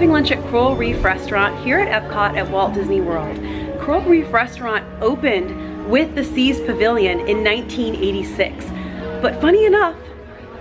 having lunch at Coral Reef Restaurant here at EPCOT at Walt Disney World. Coral Reef Restaurant opened with the Seas Pavilion in 1986. But funny enough,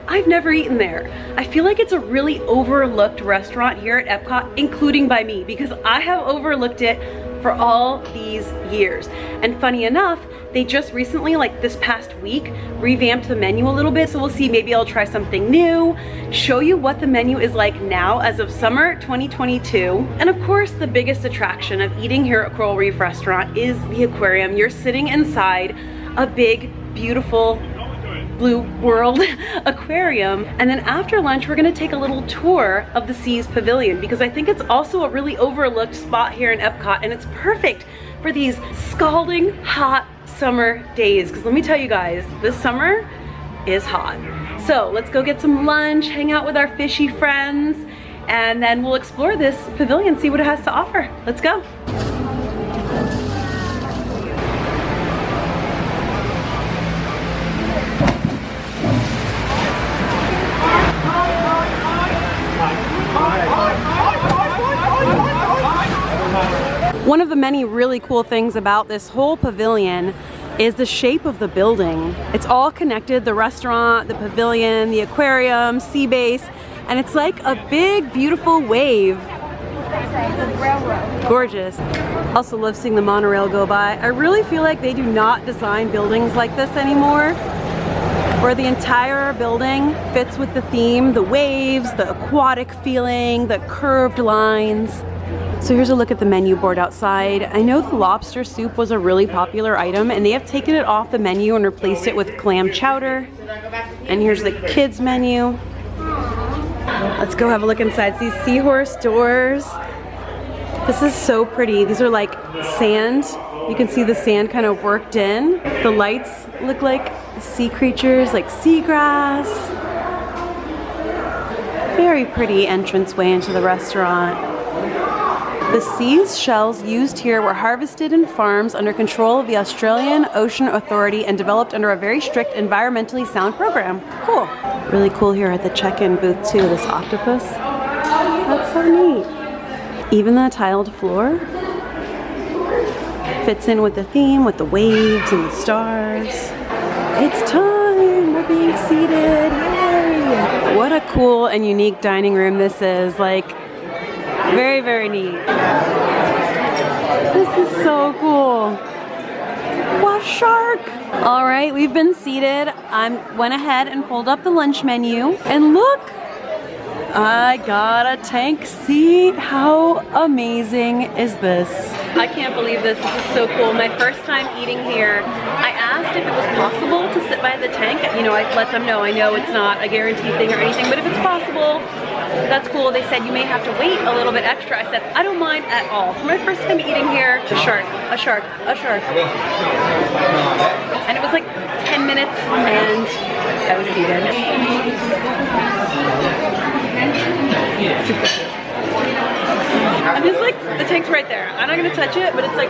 I've never eaten there. I feel like it's a really overlooked restaurant here at EPCOT, including by me, because I have overlooked it for all these years. And funny enough, they just recently, like this past week, revamped the menu a little bit. So we'll see, maybe I'll try something new, show you what the menu is like now as of summer 2022. And of course, the biggest attraction of eating here at Coral Reef Restaurant is the aquarium. You're sitting inside a big, beautiful, blue world aquarium. And then after lunch, we're gonna take a little tour of the Seas Pavilion because I think it's also a really overlooked spot here in EPCOT, and it's perfect for these scalding hot summer days. Because let me tell you guys, this summer is hot. So let's go get some lunch, hang out with our fishy friends, and then we'll explore this pavilion, see what it has to offer. Let's go. One of the many really cool things about this whole pavilion is the shape of the building. It's all connected, the restaurant, the pavilion, the aquarium, sea base, and it's like a big, beautiful wave. Gorgeous. Also love seeing the monorail go by. I really feel like they do not design buildings like this anymore, where the entire building fits with the theme, the waves, the aquatic feeling, the curved lines. So here's a look at the menu board outside. I know the lobster soup was a really popular item, and they have taken it off the menu and replaced it with clam chowder. And here's the kids menu. Let's go have a look inside. These seahorse doors. This is so pretty. These are like sand. You can see the sand kind of worked in. The lights look like sea creatures, like seagrass. Very pretty entranceway into the restaurant. The seas shells used here were harvested in farms under control of the Australian Ocean Authority and developed under a very strict environmentally sound program. Cool. Really cool here at the check-in booth too, this octopus. That's so neat. Even the tiled floor fits in with the theme, with the waves and the stars. It's time, we're being seated, yay! What a cool and unique dining room this is. Like, very, very neat. This is so cool. What shark? All right, we've been seated. I went ahead and pulled up the lunch menu, and look, I got a tank seat. How amazing is this? I can't believe this. This is so cool. My first time eating here. I asked if it was possible to sit by the tank. You know, I let them know. I know it's not a guaranteed thing or anything, but if it's possible, that's cool. They said you may have to wait a little bit extra. I said, I don't mind at all. For my first time eating here, a shark, a shark, a shark. And it was like 10 minutes and I was seated. Super cool. I'm just like, the tank's right there. I'm not gonna touch it, but it's like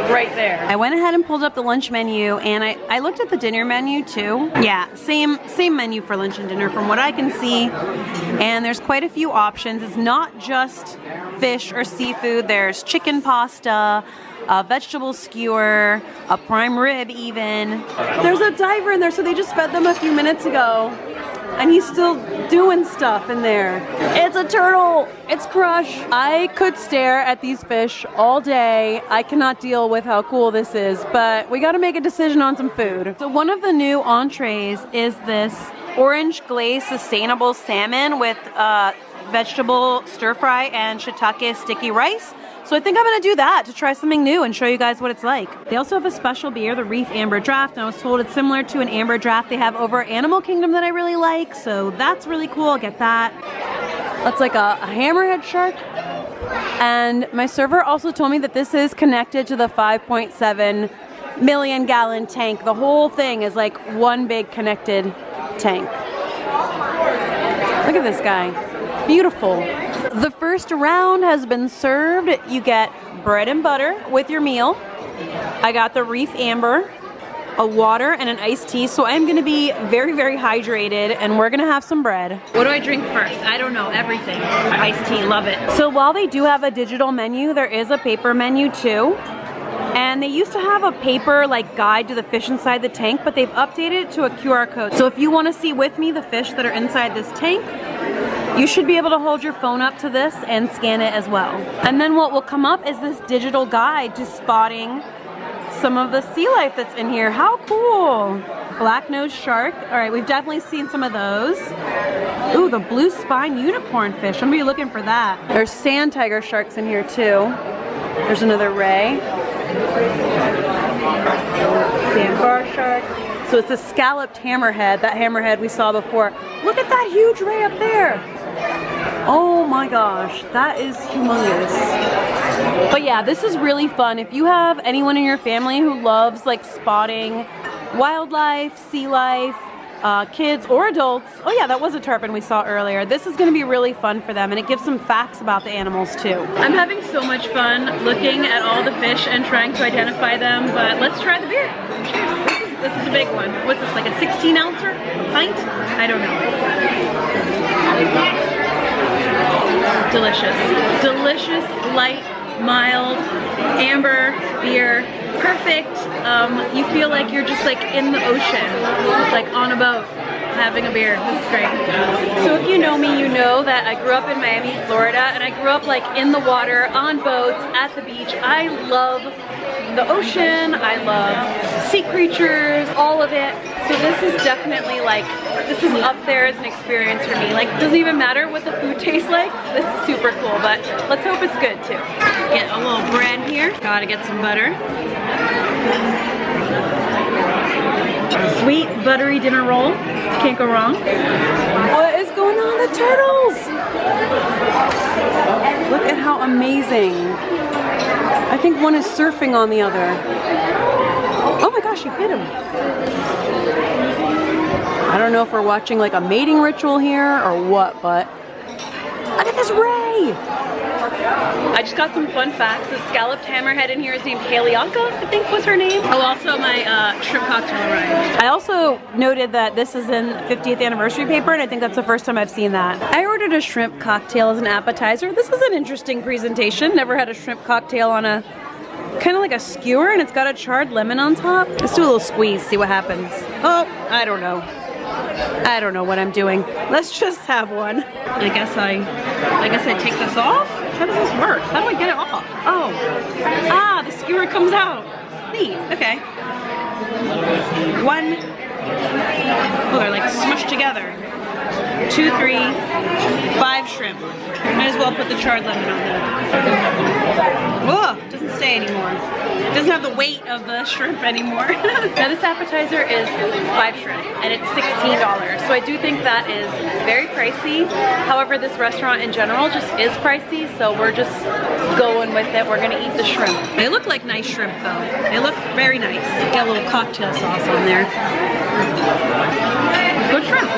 right there. I went ahead and pulled up the lunch menu, and I looked at the dinner menu too. Yeah, same menu for lunch and dinner from what I can see. And there's quite a few options. It's not just fish or seafood. There's chicken pasta, a vegetable skewer, a prime rib even. There's a diver in there, so they just fed them a few minutes ago. And he's still doing stuff in there. It's a turtle. It's Crush. I could stare at these fish all day. I cannot deal with how cool this is, but we gotta make a decision on some food. So one of the new entrees is this orange glazed sustainable salmon with vegetable stir fry and shiitake sticky rice. So I think I'm gonna do that to try something new and show you guys what it's like. They also have a special beer, the Reef Amber Draft, and I was told it's similar to an amber draft they have over at Animal Kingdom that I really like, so that's really cool. I'll get that. That's like a hammerhead shark. And my server also told me that this is connected to the 5.7 million gallon tank. The whole thing is like one big connected tank. Look at this guy. Beautiful. The first round has been served. You get bread and butter with your meal. I got the Reef Amber. a water and an iced tea, so I'm gonna be very, very hydrated, and we're gonna have some bread. What do I drink first? I don't know, everything. Iced tea, love it. So while they do have a digital menu, there is a paper menu too. And they used to have a paper like guide to the fish inside the tank, but they've updated it to a QR code. So if you wanna see with me the fish that are inside this tank, you should be able to hold your phone up to this and scan it as well. And then what will come up is this digital guide to spotting some of the sea life that's in here. How cool! Black-nosed shark. All right, we've definitely seen some of those. Ooh, the blue spine unicorn fish. I'm gonna be looking for that. There's sand tiger sharks in here too. There's another ray. Sandbar shark. So it's a scalloped hammerhead, that hammerhead we saw before. Look at that huge ray up there. Oh my gosh, that is humongous. But yeah, this is really fun. If you have anyone in your family who loves like spotting wildlife, sea life, kids or adults. Oh yeah, that was a tarpon we saw earlier. This is gonna be really fun for them, and it gives some facts about the animals too. I'm having so much fun looking at all the fish and trying to identify them, but let's try the beer. Cheers. This is a big one. What's this, like a 16 ouncer? A pint? I don't know. Delicious. Delicious, light, mild, amber beer. Perfect. You feel like you're just like in the ocean, like on a boat, having a beer. This is great. So if you know me, you know that I grew up in Miami, Florida, and I grew up like in the water, on boats, at the beach. I love the ocean, I love sea creatures, all of it. So this is definitely like, this is up there as an experience for me. Like, it doesn't even matter what the food tastes like. This is super cool, but let's hope it's good too. Get a little bread here. Gotta get some butter. Sweet, buttery dinner roll. Can't go wrong. What is going on with the turtles? Look at how amazing. I think one is surfing on the other. Oh my gosh, you hit him. I don't know if we're watching like a mating ritual here or what, but look at this ray. I just got some fun facts. The scalloped hammerhead in here is named Helianka, I think was her name. Oh, also my shrimp cocktail arrived. I also noted that this is in 50th anniversary paper, and I think that's the first time I've seen that. I ordered a shrimp cocktail as an appetizer. This is an interesting presentation. Never had a shrimp cocktail on a kind of like a skewer, and it's got a charred lemon on top. Let's do a little squeeze, see what happens. Oh, I don't know. I don't know what I'm doing. Let's just have one. I guess I take this off? How does this work? How do I get it off? Oh. Ah, the skewer comes out. Neat. Okay. One. Oh, they're like smushed together. 2, 3, 5 shrimp. Might as well put the charred lemon on there. Whoa, it doesn't stay anymore. It doesn't have the weight of the shrimp anymore. Now this appetizer is 5 shrimp and it's $16. So I do think that is very pricey. However, this restaurant in general just is pricey, so we're just going with it. We're gonna eat the shrimp. They look like nice shrimp though. They look very nice. Got a little cocktail sauce on there. Good shrimp.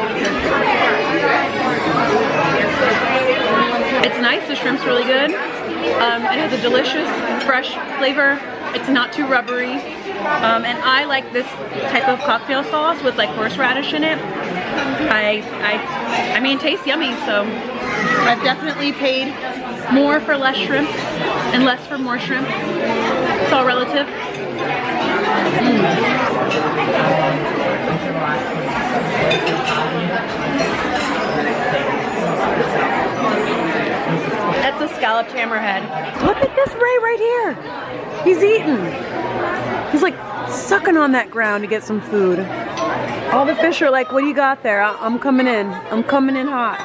It's nice, the shrimp's really good. It has a delicious, fresh flavor. It's not too rubbery. And I like this type of cocktail sauce with like horseradish in it. I mean, it tastes yummy, so I've definitely paid more for less shrimp and less for more shrimp. It's all relative. That's a scalloped hammerhead. Look at this ray right here. He's eating. He's like sucking on that ground to get some food. All the fish are like, what do you got there? I'm coming in. I'm coming in hot.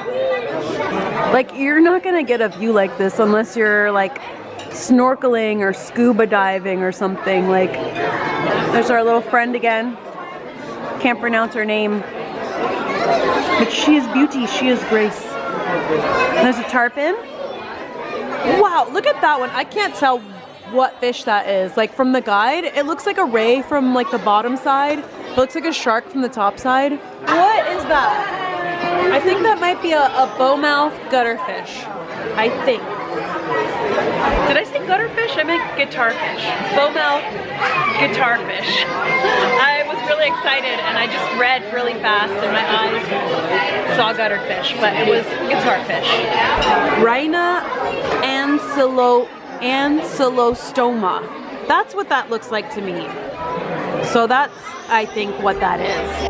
Like, you're not gonna get a view like this unless you're like snorkeling or scuba diving or something. Like, there's our little friend again. Can't pronounce her name. But she is beauty, she is grace. And there's a tarpon. Wow, look at that one. I can't tell what fish that is. Like, from the guide, it looks like a ray from like the bottom side. It looks like a shark from the top side. What is that? I think that might be a bowmouth gutterfish. I think. Did I say gutterfish? I meant guitarfish. Bowmouth guitarfish. I really excited and I just read really fast and my eyes saw gutterfish, but it was guitarfish. Rhina ancylostoma. That's what that looks like to me. So that's, I think, what that is.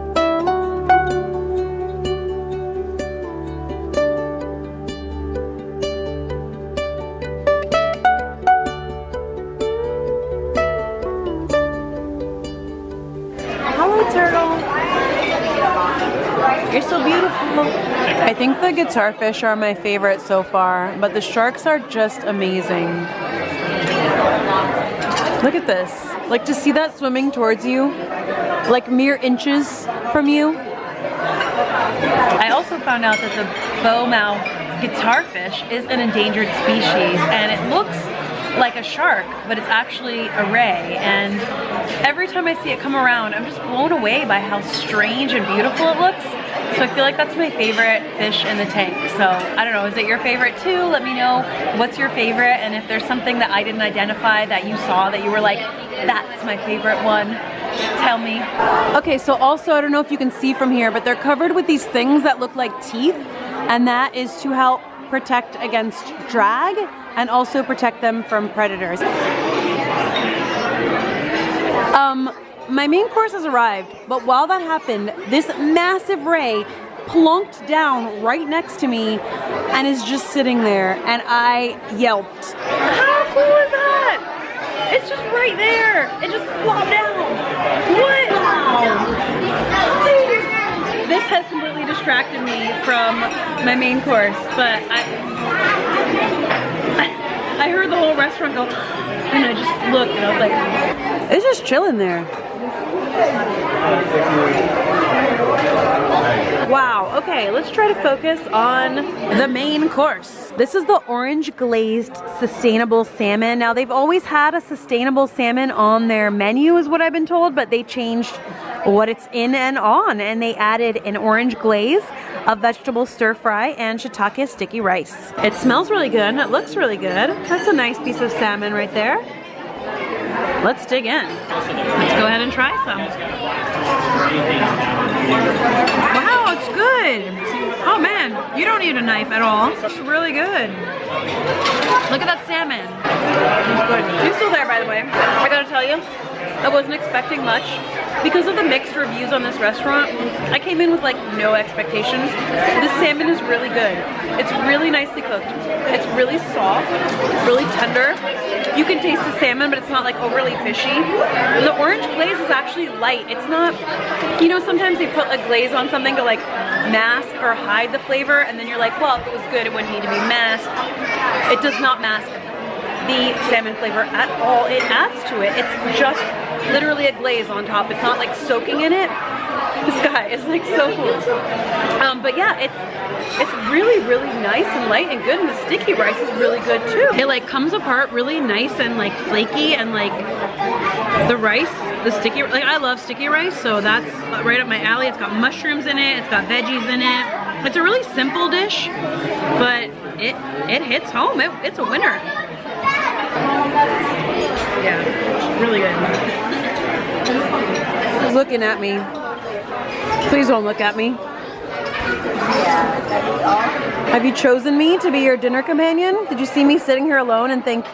Turtle. You're so beautiful. I think the guitarfish are my favorite so far, but the sharks are just amazing. Look at this. Like, to see that swimming towards you, like mere inches from you. I also found out that the bowmouth guitarfish is an endangered species, and it looks like a shark, but it's actually a ray, and every time I see it come around, I'm just blown away by how strange and beautiful it looks. So I feel like that's my favorite fish in the tank. So I don't know, is it your favorite too? Let me know what's your favorite, and if there's something that I didn't identify that you saw that you were like, that's my favorite one, tell me. Okay, so also, I don't know if you can see from here, but they're covered with these things that look like teeth, and that is to help protect against drag and also protect them from predators. My main course has arrived, but while that happened, this massive ray plunked down right next to me and is just sitting there, and I yelped. How cool is that? It's just right there. It just plopped down. What? This has completely distracted me from my main course, but I heard the whole restaurant go, and I just looked and I was like, it's just chilling there. Wow, okay, let's try to focus on the main course. This is the orange glazed sustainable salmon. Now, they've always had a sustainable salmon on their menu is what I've been told, but they changed what it's in and on, and they added an orange glaze, a vegetable stir fry, and shiitake sticky rice. It smells really good, it looks really good. That's a nice piece of salmon right there. Let's dig in. Let's go ahead and try some. Wow, it's good. Oh man, you don't need a knife at all. It's really good. Look at that salmon. It's good. You're still there, by the way. I gotta tell you, I wasn't expecting much. Because of the mixed reviews on this restaurant, I came in with like no expectations. This salmon is really good. It's really nicely cooked. It's really soft, really tender. You can taste the salmon, but it's not like overly fishy. The orange glaze is actually light. It's not, you know, sometimes they put a glaze on something to like mask or hide the flavor, and then you're like, well, if it was good, it wouldn't need to be masked. It does not mask the salmon flavor at all. It adds to it. It's just literally a glaze on top. It's not like soaking in it. This guy is like so cool. But yeah, it's really, really nice and light and good, and the sticky rice is really good too. It like comes apart really nice and like flaky, and like the rice, the sticky, like I love sticky rice, so that's right up my alley. It's got mushrooms in it, it's got veggies in it. It's a really simple dish, but it hits home. It's a winner. Yeah, really good. He's looking at me. Please don't look at me. Have you chosen me to be your dinner companion? Did you see me sitting here alone and think,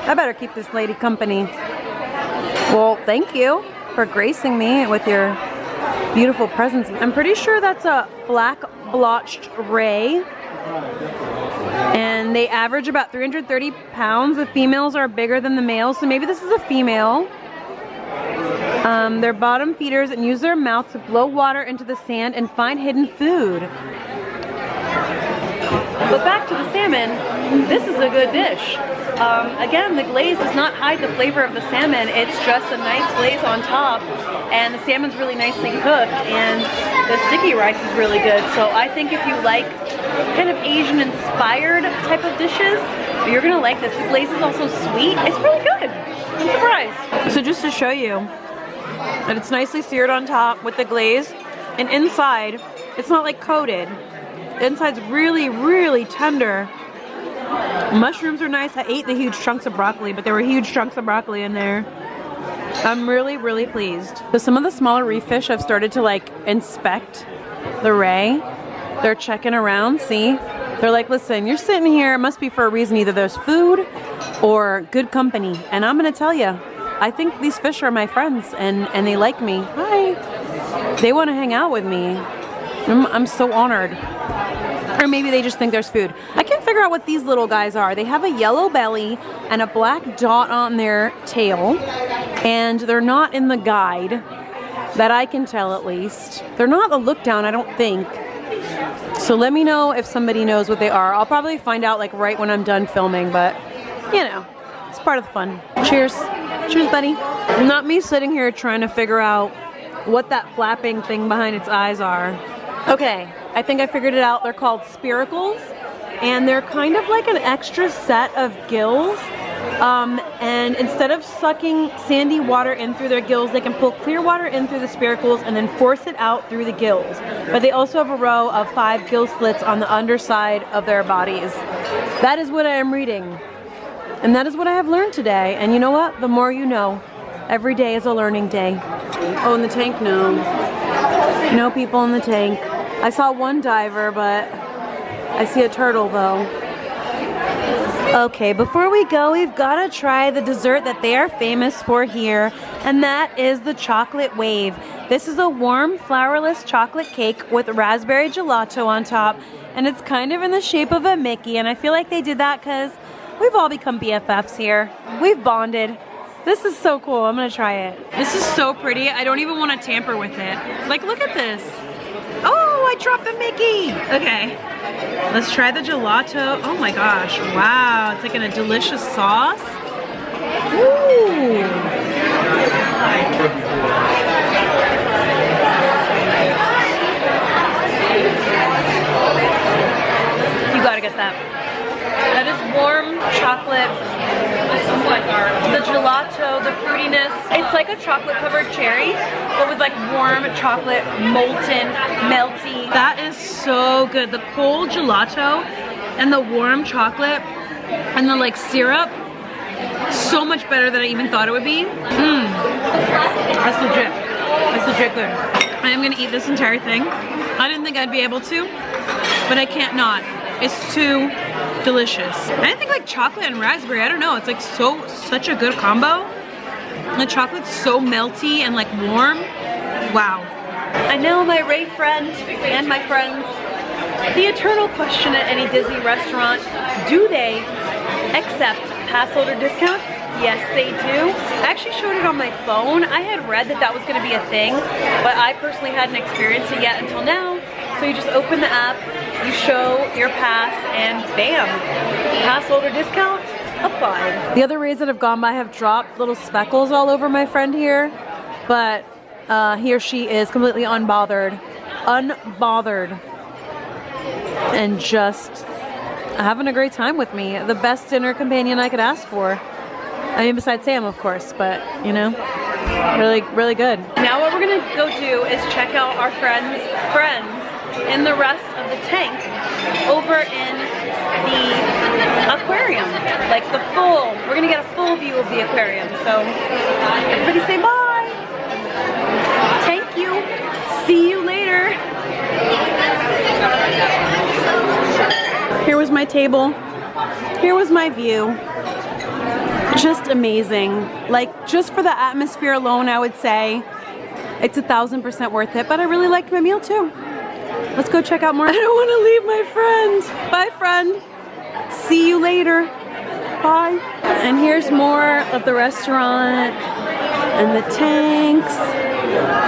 I better keep this lady company? Well, thank you for gracing me with your beautiful presence. I'm pretty sure that's a black blotched ray. And they average about 330 pounds. The females are bigger than the males, so maybe this is a female. They're bottom feeders and use their mouth to blow water into the sand and find hidden food. But back to the salmon, this is a good dish. Again, the glaze does not hide the flavor of the salmon. It's just a nice glaze on top, and the salmon's really nicely cooked, and the sticky rice is really good. So I think if you like kind of Asian-inspired type of dishes, you're gonna like this. The glaze is also sweet. It's really good. I'm surprised. So just to show you that it's nicely seared on top with the glaze, and inside, it's not like coated. The inside's really, really tender. Mushrooms are nice. I ate the huge chunks of broccoli, but there were huge chunks of broccoli in there. I'm really, really pleased. So some of the smaller reef fish have started to like inspect the ray. They're checking around, see? They're like, listen, you're sitting here, it must be for a reason. Either there's food or good company. And I'm gonna tell you, I think these fish are my friends and they like me. Hi. They wanna hang out with me. I'm so honored. Or maybe they just think there's food. I can't figure out what these little guys are. They have a yellow belly and a black dot on their tail. And they're not in the guide, that I can tell at least. They're not a look down, I don't think. So let me know if somebody knows what they are. I'll probably find out like right when I'm done filming, but you know, it's part of the fun. Cheers. Cheers, buddy. Not me sitting here trying to figure out what that flapping thing behind its eyes are. Okay, I think I figured it out. They're called spiracles, and they're kind of like an extra set of gills. And instead of sucking sandy water in through their gills, they can pull clear water in through the spiracles and then force it out through the gills. But they also have a row of 5 gill slits on the underside of their bodies. That is what I am reading. And that is what I have learned today. And you know what? The more you know. Every day is a learning day. Oh, in the tank, no. No people in the tank. I saw one diver, but I see a turtle though. Okay, before we go, we've got to try the dessert that they are famous for here, and that is the chocolate wave. This is a warm, flourless chocolate cake with raspberry gelato on top, and it's kind of in the shape of a Mickey, and I feel like they did that because we've all become BFFs here. We've bonded. This is so cool. I'm going to try it. This is so pretty. I don't even want to tamper with it. Like, look at this. Oh, I dropped the Mickey. Okay. Let's try the gelato. Oh my gosh, wow, it's like in a delicious sauce. Ooh. You gotta get that. That is warm chocolate. The gelato, the fruitiness. It's like a chocolate covered cherry, but with like warm chocolate, molten, melty. That is so good. The cold gelato and the warm chocolate and the like syrup, so much better than I even thought it would be. That's legit. That's legit good. I am gonna eat this entire thing. I didn't think I'd be able to, but I can't not. It's too delicious. I think like chocolate and raspberry, I don't know, it's like such a good combo. The chocolate's so melty and like warm. Wow. I know my Ray friend and my friends, the eternal question at any Disney restaurant, do they accept pass holder discount? Yes, they do. I actually showed it on my phone. I had read that that was going to be a thing, but I personally hadn't experienced it yet until now. So you just open the app, you show your pass, and bam, pass holder discount applied. The other rays that have gone by have dropped little speckles all over my friend here, but he or she is completely unbothered, and just having a great time with me. The best dinner companion I could ask for. I mean, besides Sam, of course, but you know, really, really good. Now what we're gonna go do is check out our friends in the rest of the tank over in the aquarium. Like we're gonna get a full view of the aquarium. So everybody say bye. Thank you. See you later. Here was my table. Here was my view. Just amazing. Like, just for the atmosphere alone, I would say it's 1000% worth it, but I really liked my meal too. Let's go check out more. I don't want to leave my friend. Bye, friend. See you later. Bye. And here's more of the restaurant and the tanks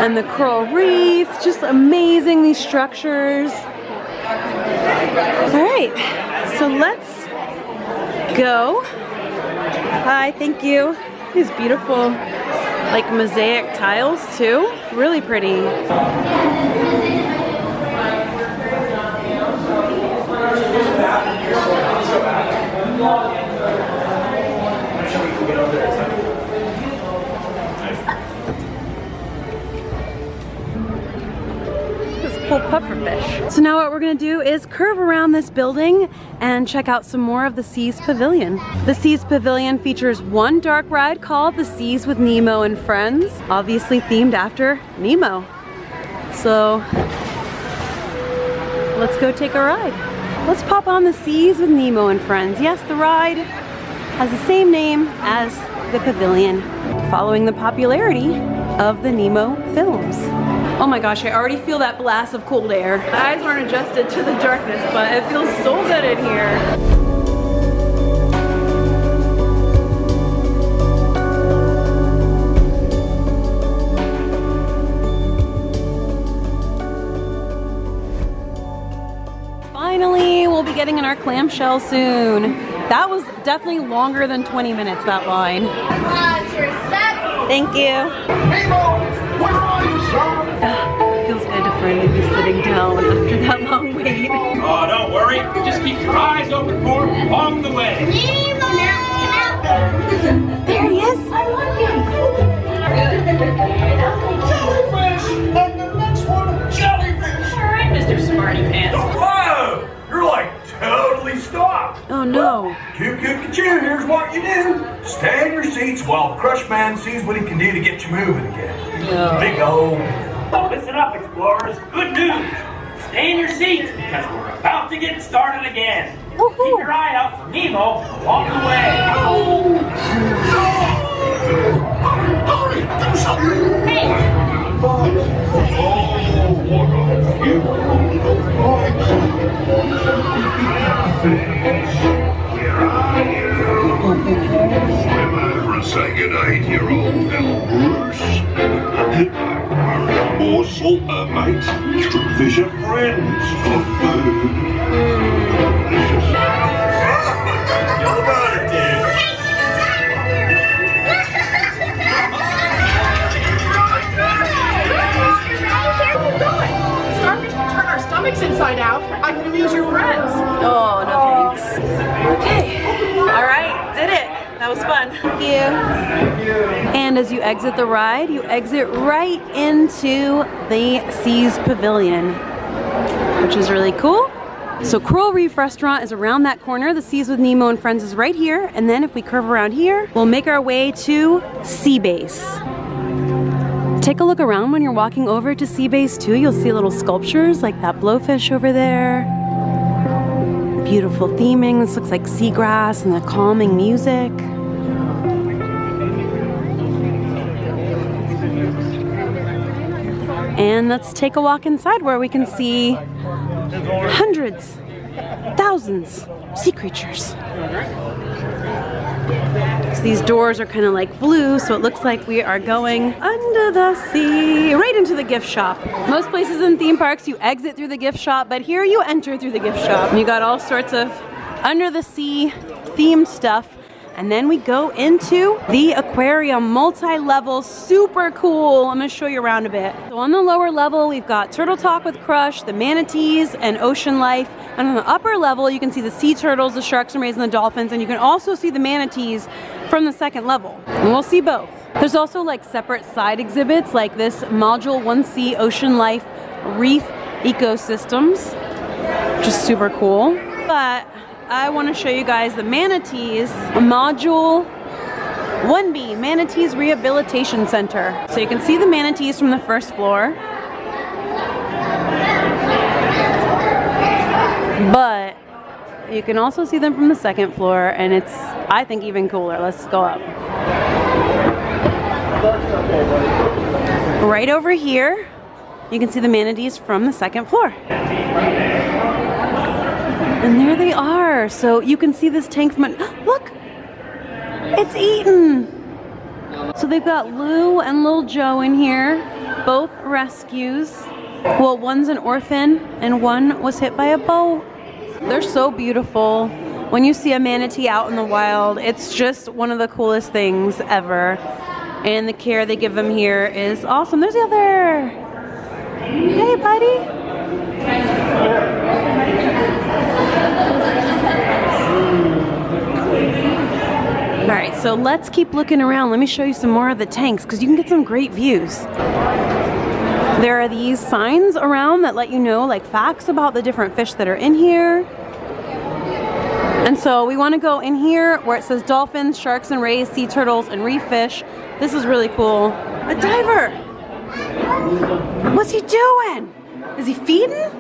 and the coral reef. Just amazing, these structures. All right, so let's go. Hi, thank you. These beautiful, like, mosaic tiles too. Really pretty. This cool pufferfish. So now what we're gonna do is curve around this building and check out some more of the Seas Pavilion. The Seas Pavilion features one dark ride called the Seas with Nemo and Friends, obviously themed after Nemo. So let's go take a ride. Let's pop on the Seas with Nemo and Friends. Yes, the ride has the same name as the Pavilion, following the popularity of the Nemo films. Oh my gosh, I already feel that blast of cold air. My eyes aren't adjusted to the darkness, but it feels so good in here. Finally, we'll be getting in our clamshell soon. That was definitely longer than 20 minutes, that line. Thank you. Feels good to finally be sitting down after that long wait. Oh, don't worry. Just keep your eyes open for him along the way. There he is. I love you. Jellyfish! And the next one, jellyfish! All right, Mr. Smarty Pants. Whoa! You're like totally stopped. Oh no. Coo, here's what you do. Stay in your seats while the crush man sees what he can do to get you moving again. No. Big old. Listen up, explorers. Good news. Stay in your seats because we're about to get started again. Keep your eye out for Nemo along the way. Hurry, do something! Hey! Oh, what Swim over and say good day to your old pal Bruce. More salter, mate. Fish are friends for food. How about it, dude? Starfish can turn our stomachs inside out. I can amuse your friends. Oh, no thanks. Okay. All right, did it. That was fun. Thank you. And as you exit the ride, you exit right into the Seas Pavilion, which is really cool. So Coral Reef Restaurant is around that corner. The Seas with Nemo and Friends is right here. And then if we curve around here, we'll make our way to Sea Base. Take a look around when you're walking over to Sea Base too. You'll see little sculptures like that blowfish over there. Beautiful theming. This looks like seagrass and the calming music. And let's take a walk inside where we can see hundreds, thousands of sea creatures. So these doors are kind of like blue, so it looks like we are going under the sea, right into the gift shop. Most places in theme parks, you exit through the gift shop, but here you enter through the gift shop. And you got all sorts of under the sea themed stuff. And then we go into the aquarium, multi-level, super cool. I'm gonna show you around a bit. So on the lower level, we've got Turtle Talk with Crush, the manatees, and ocean life. And on the upper level, you can see the sea turtles, the sharks and rays, and the dolphins. And you can also see the manatees from the second level. And we'll see both. There's also like separate side exhibits like this Module 1C Ocean Life Reef Ecosystems, which is super cool. But I want to show you guys the manatees, Module 1B, Manatees Rehabilitation Center. So you can see the manatees from the first floor. But you can also see them from the second floor, and it's, I think, even cooler. Let's go up. Right over here, you can see the manatees from the second floor. And there they are. So you can see this tank from look, it's eaten. So they've got Lou and Lil Joe in here, both rescues. Well, one's an orphan and one was hit by a boat. They're so beautiful. When you see a manatee out in the wild, it's just one of the coolest things ever. And the care they give them here is awesome. There's the other. Hey, buddy. All right, so let's keep looking around. Let me show you some more of the tanks because you can get some great views. There are these signs around that let you know like facts about the different fish that are in here. And so we want to go in here where it says dolphins, sharks and rays, sea turtles, and reef fish. This is really cool. A diver! What's he doing? Is he feeding?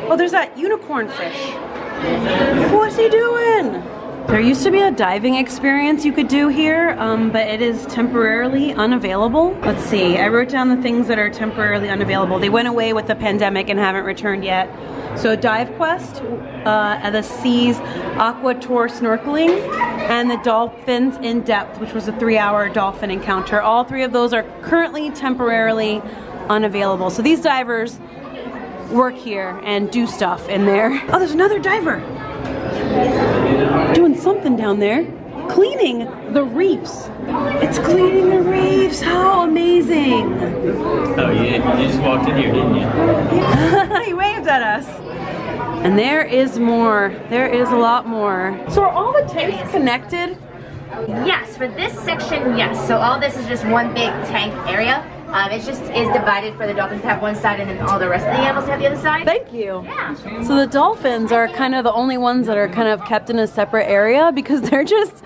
Oh, there's that unicorn fish. What's he doing? There used to be a diving experience you could do here, but it is temporarily unavailable. Let's see, I wrote down the things that are temporarily unavailable. They went away with the pandemic and haven't returned yet. So Dive Quest, the Seas Aqua Tour Snorkeling, and the Dolphins in Depth, which was a 3-hour dolphin encounter. All 3 of those are currently temporarily unavailable. So these divers work here and do stuff in there. Oh, there's another diver doing something down there, cleaning the reefs. It's cleaning the reefs. How amazing! Oh, you just walked in here, didn't you? He waved at us. And there is more. There is a lot more. So are all the tanks connected? Yes, for this section, yes. So all this is just one big tank area. It just is divided for the dolphins to have one side and then all the rest of the animals to have the other side. Thank you. Yeah. So the dolphins are kind of the only ones that are kind of kept in a separate area because they're just,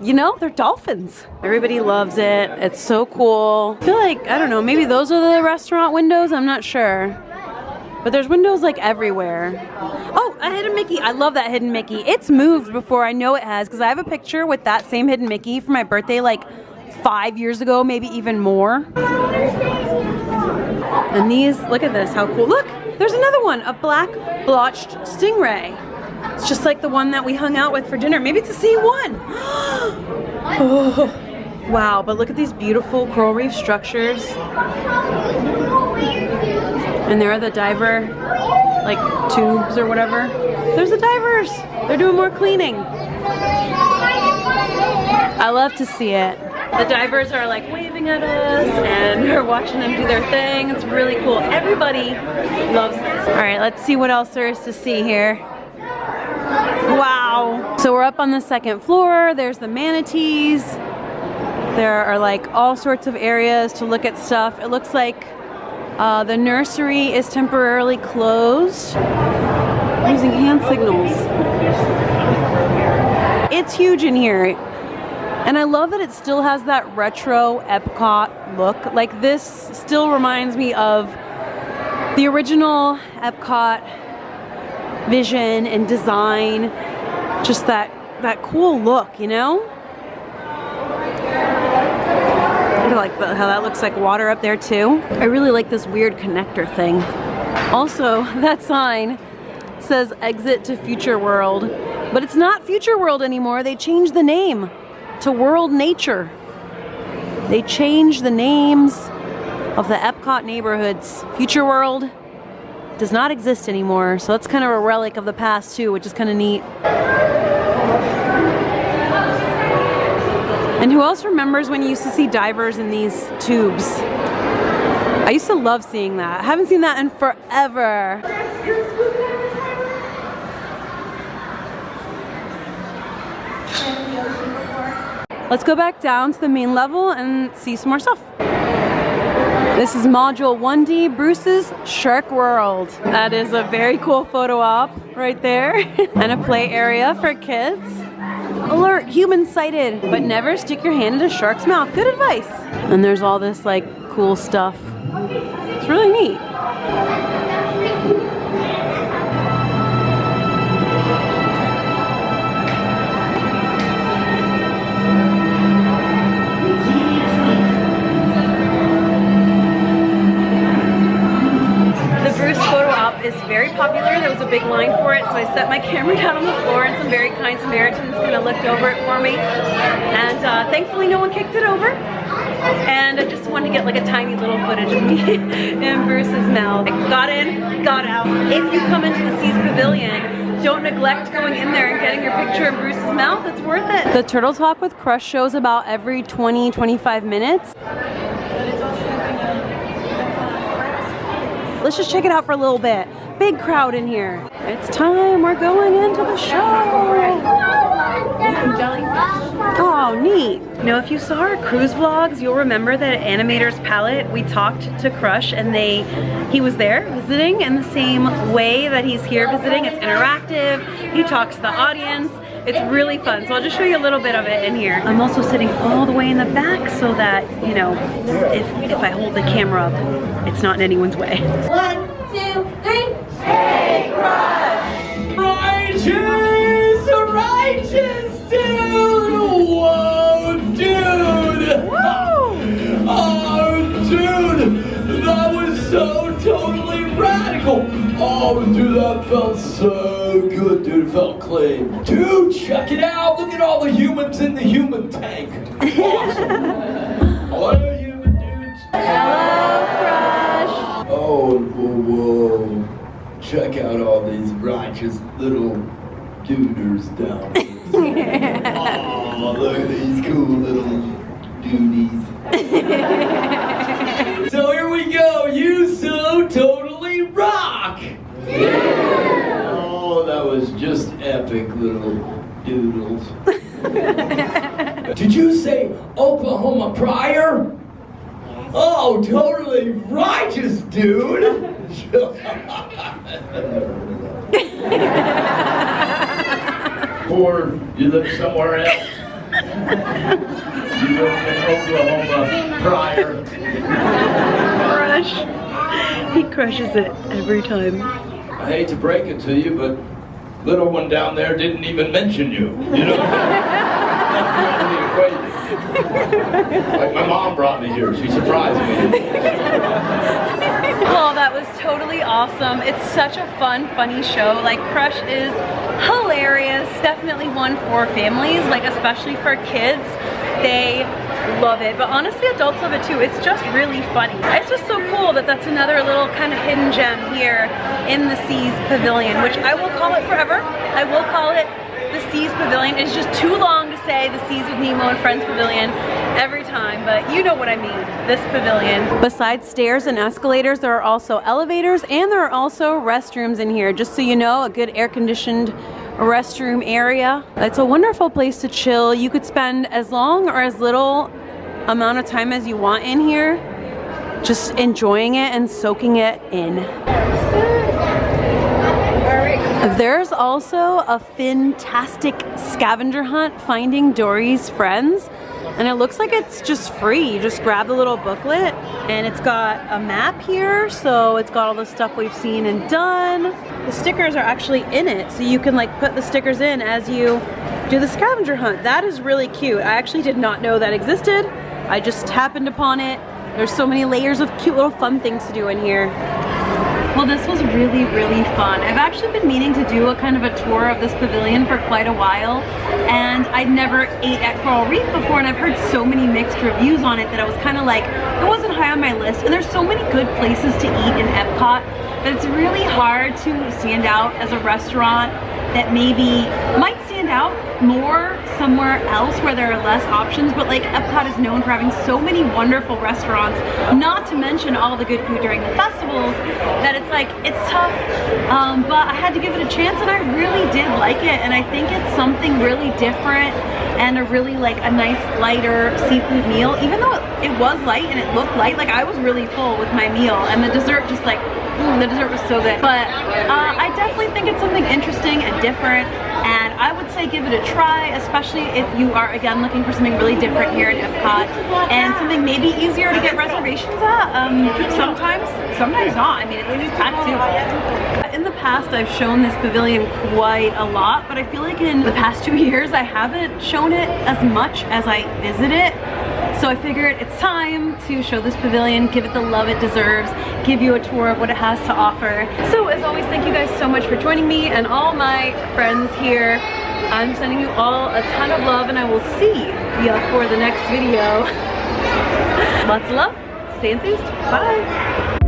you know, they're dolphins. Everybody loves it. It's so cool. I feel like, I don't know, maybe those are the restaurant windows. I'm not sure. But there's windows like everywhere. Oh, a hidden Mickey. I love that hidden Mickey. It's moved before, I know it has, because I have a picture with that same hidden Mickey for my birthday like 5 years ago, maybe even more. And these, look at this, how cool. Look, there's another one, a black blotched stingray. It's just like the one that we hung out with for dinner. Maybe it's the same one. Oh, wow, but look at these beautiful coral reef structures. And there are the diver, like, tubes or whatever. There's the divers. They're doing more cleaning. I love to see it. The divers are like waving at us and we're watching them do their thing. It's really cool. Everybody loves this. All right, let's see what else there is to see here. Wow. So we're up on the 2nd floor. There's the manatees. There are like all sorts of areas to look at stuff. It looks like the nursery is temporarily closed. Using hand signals. It's huge in here. And I love that it still has that retro EPCOT look. Like this still reminds me of the original EPCOT vision and design. Just that cool look, you know? I like how that looks like water up there too. I really like this weird connector thing. Also, that sign says exit to Future World, but it's not Future World anymore. They changed the name to World Nature. They changed the names of the EPCOT neighborhoods. Future World does not exist anymore, so that's kind of a relic of the past too, which is kind of neat. And who else remembers when you used to see divers in these tubes? I used to love seeing that. I haven't seen that in forever. Let's go back down to the main level and see some more stuff. This is Module 1D, Bruce's Shark World. That is a very cool photo op right there. And a play area for kids. Alert, human sighted, but never stick your hand in a shark's mouth. Good advice. And there's all this like cool stuff. It's really neat. Is very popular. There was a big line for it, so I set my camera down on the floor and some very kind Samaritans kind of looked over it for me. And thankfully no one kicked it over. And I just wanted to get like a tiny little footage of me in Bruce's mouth. I got in, got out. If you come into the Seas Pavilion, don't neglect going in there and getting your picture in Bruce's mouth. It's worth it. The Turtle Talk with Crush shows about every 20-25 minutes. Let's just check it out for a little bit. Big crowd in here. It's time, we're going into the show. some jellyfish. Oh, neat. Now, if you saw our cruise vlogs, you'll remember that at Animator's Palette, we talked to Crush and he was there visiting in the same way that he's here visiting. It's interactive. He talks to the audience. It's really fun. So I'll just show you a little bit of it in here. I'm also sitting all the way in the back so that, you know, if I hold the camera up, it's not in anyone's way. 1, 2, 3. Hey, Crush! Righteous, dude! Whoa, dude! Woo! Oh, dude! That was so totally radical! Oh, dude, that felt so good, dude. It felt clean. Dude, check it out! Look at all the humans in the human tank. Awesome. Hello, human dudes. Hello, Crush. Oh, whoa. Check out all these righteous little duders down here. Oh, look at these cool little duties. So here we go. You so totally rock. Oh, that was just epic, little doodles. Did you say Oklahoma Prior? Oh, totally righteous, dude. Or you live somewhere else. You live in Oklahoma Prior. Crush. He crushes it every time. I hate to break it to you, but little one down there didn't even mention you. You know? Like my mom brought me here. She surprised me. Well, that was totally awesome. It's such a fun, funny show. Like, Crush is hilarious. Definitely one for families, like especially for kids. They love it, but honestly adults love it too. It's just really funny. It's just so cool that that's another little kind of hidden gem here in the Seas Pavilion, which I will call it forever. I will call it the Seas Pavilion. It's just too long to say the Seas with Nemo and Friends Pavilion every time, but you know what I mean, this pavilion. Besides stairs and escalators, there are also elevators and there are also restrooms in here. Just so you know, a good air-conditioned restroom area. It's a wonderful place to chill. You could spend as long or as little amount of time as you want in here, just enjoying it and soaking it in. There's also a fantastic scavenger hunt, Finding Dory's Friends, and it looks like it's just free. You just grab the little booklet and it's got a map here, so it's got all the stuff we've seen and done. The stickers are actually in it, so you can like put the stickers in as you do the scavenger hunt. That is really cute. I actually did not know that existed. I just happened upon it. There's so many layers of cute little fun things to do in here. Well, this was really, really fun. I've actually been meaning to do a kind of a tour of this pavilion for quite a while, and I'd never ate at Coral Reef before, and I've heard so many mixed reviews on it that I was kind of like, it wasn't high on my list. And there's so many good places to eat in EPCOT that it's really hard to stand out as a restaurant that maybe might stand out more somewhere else where there are less options, but like EPCOT is known for having so many wonderful restaurants, not to mention all the good food during the festivals, that it's like, it's tough, but I had to give it a chance and I really did like it, and I think it's something really different and a really like a nice lighter seafood meal. Even though it was light and it looked light, like I was really full with my meal, and the dessert just like, the dessert was so good. But I definitely think it's something interesting and different, and I would say give it a try, especially if you are again looking for something really different here at EPCOT and something maybe easier to get reservations at. Sometimes not. I mean, it's packed too. In the past, I've shown this pavilion quite a lot, but I feel like in the past 2 years, I haven't shown it as much as I visit it. So I figured it's time to show this pavilion, give it the love it deserves, give you a tour of what it has to offer. So as always, thank you guys so much for joining me and all my friends here. I'm sending you all a ton of love, and I will see you for the next video. Lots of love, stay enthused, bye.